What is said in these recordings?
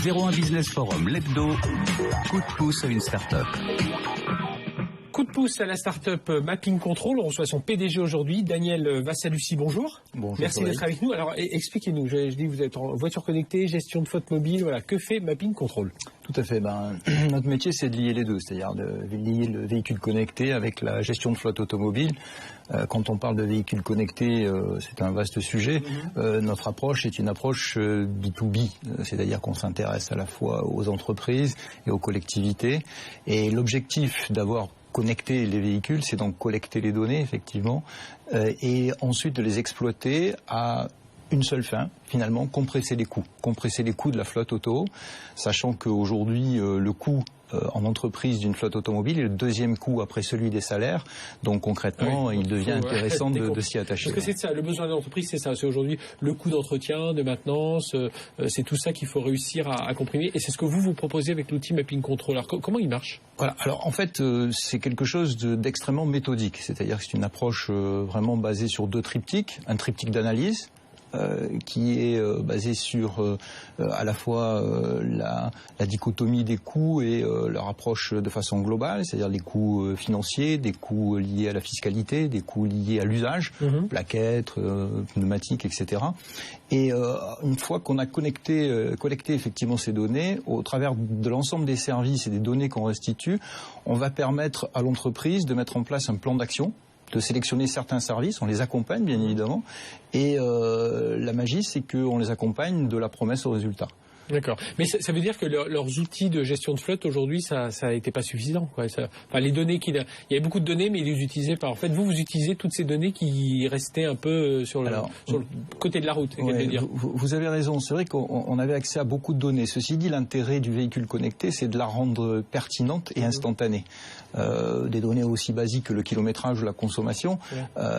01 Business Forum, l'hebdo, coup de pouce à une start-up. Coup de pouce à la start-up Mapping Control. On reçoit son PDG aujourd'hui, Daniel Vassalucci. Bonjour. Bonjour. Merci d'être avec nous. Alors, expliquez-nous. Je dis que vous êtes en voiture connectée, gestion de flotte mobile. Voilà. Que fait Mapping Control? Tout à fait. Notre métier, c'est de lier les deux, c'est-à-dire de lier le véhicule connecté avec la gestion de flotte automobile. Quand on parle de véhicules connectés, c'est un vaste sujet. Notre approche est une approche B2B, c'est-à-dire qu'on s'intéresse à la fois aux entreprises et aux collectivités. Et l'objectif d'avoir connecter les véhicules, c'est donc collecter les données, effectivement, et ensuite de les exploiter à une seule fin, finalement, compresser les coûts de la flotte auto, sachant qu'aujourd'hui, le coût en entreprise d'une flotte automobile est le deuxième coût après celui des salaires. Donc concrètement, il devient intéressant de s'y attacher. Parce que c'est ça, le besoin de l'entreprise, c'est ça. C'est aujourd'hui le coût d'entretien, de maintenance, c'est tout ça qu'il faut réussir à comprimer. Et c'est ce que vous proposez avec l'outil Mapping Control. Alors comment il marche? Voilà. Alors en fait, c'est quelque chose d'extrêmement méthodique. C'est-à-dire que c'est une approche vraiment basée sur deux triptyques. Un triptyque d'analyse, qui est basé sur à la fois la dichotomie des coûts et leur approche de façon globale, c'est-à-dire les coûts financiers, des coûts liés à la fiscalité, des coûts liés à l'usage, plaquettes, pneumatiques, etc. Et une fois qu'on a collecté effectivement ces données, au travers de l'ensemble des services et des données qu'on restitue, on va permettre à l'entreprise de mettre en place un plan d'action, de sélectionner certains services, on les accompagne bien évidemment, et la magie c'est qu'on les accompagne de la promesse au résultat. D'accord. Mais ça veut dire que leurs outils de gestion de flotte aujourd'hui, ça a été pas suffisant, quoi. Les données il y avait beaucoup de données, mais ils les utilisaient pas. En fait, vous utilisez toutes ces données qui restaient un peu sur le côté de la route. Vous avez raison. C'est vrai qu'on avait accès à beaucoup de données. Ceci dit, l'intérêt du véhicule connecté, c'est de la rendre pertinente et instantanée. Des données aussi basiques que le kilométrage ou la consommation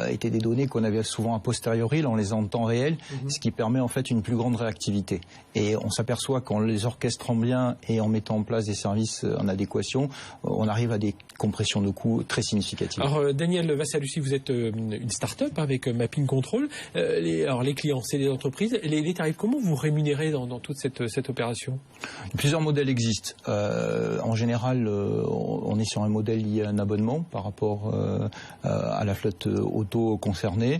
étaient des données qu'on avait souvent a posteriori, là on les a en temps réel, ce qui permet en fait une plus grande réactivité. Et on s'aperçoit qu'en les orchestrant bien et en mettant en place des services en adéquation, on arrive à des compressions de coûts très significatives. Alors Daniel Vassalucci, vous êtes une start-up avec Mapping Control. Les clients, c'est les entreprises. Les tarifs, comment vous rémunérez dans toute cette opération? Plusieurs modèles existent. En général, on est sur un modèle lié à un abonnement par rapport à la flotte auto concernée.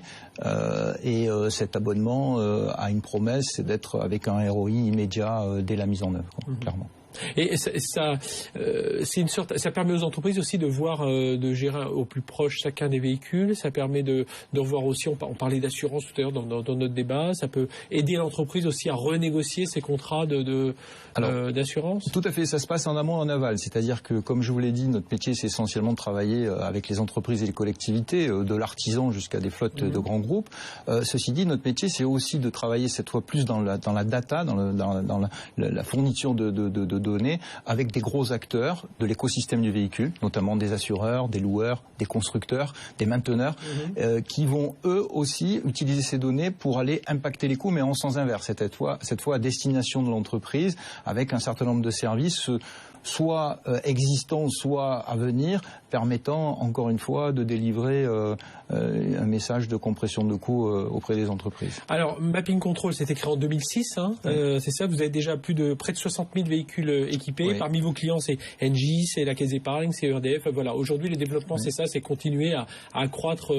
Et cet abonnement a une promesse, c'est d'être avec un ROI immédiat dès la mise en œuvre, clairement. Et c'est une sorte, ça permet aux entreprises aussi de voir, de gérer au plus proche chacun des véhicules. Ça permet de revoir aussi, on parlait d'assurance tout à l'heure dans notre débat. Ça peut aider l'entreprise aussi à renégocier ses contrats d'assurance. Tout à fait, ça se passe en amont et en aval. C'est-à-dire que, comme je vous l'ai dit, notre métier c'est essentiellement de travailler avec les entreprises et les collectivités, de l'artisan jusqu'à des flottes de grands groupes. Ceci dit, notre métier c'est aussi de travailler cette fois plus dans la data, dans la fourniture de données avec des gros acteurs de l'écosystème du véhicule, notamment des assureurs, des loueurs, des constructeurs, des mainteneurs, qui vont eux aussi utiliser ces données pour aller impacter les coûts, mais en sens inverse, cette fois à destination de l'entreprise, avec un certain nombre de services soit existants, soit à venir, permettant encore une fois de délivrer un message de compression de coûts auprès des entreprises. Alors, Mapping Control, c'était créé en 2006, c'est ça, vous avez déjà près de 60 000 véhicules équipés. Parmi vos clients, c'est Engie, c'est la Caisse d'Épargne, c'est EDF. Voilà, aujourd'hui, le développement, c'est ça, c'est continuer à accroître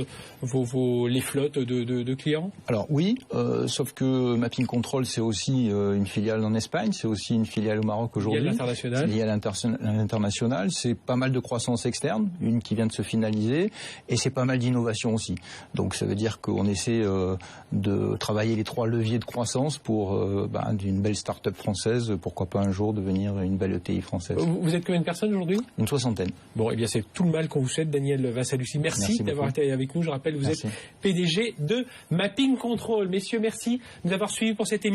les flottes de clients. Alors oui, sauf que Mapping Control, c'est aussi une filiale en Espagne, c'est aussi une filiale au Maroc aujourd'hui. Il y a l'international, c'est pas mal de croissance externe, une qui vient de se finaliser, et c'est pas mal d'innovation aussi. Donc ça veut dire qu'on essaie de travailler les trois leviers de croissance pour d'une belle start-up française, pourquoi pas un jour devenir une belle ETI française. Vous êtes combien de personnes aujourd'hui? Une soixantaine. Bon, eh bien c'est tout le mal qu'on vous souhaite, Daniel Vassalucci. Merci d'avoir été avec nous. Je rappelle, vous êtes PDG de Mapping Control. Messieurs, merci de nous avoir suivis pour cette émission.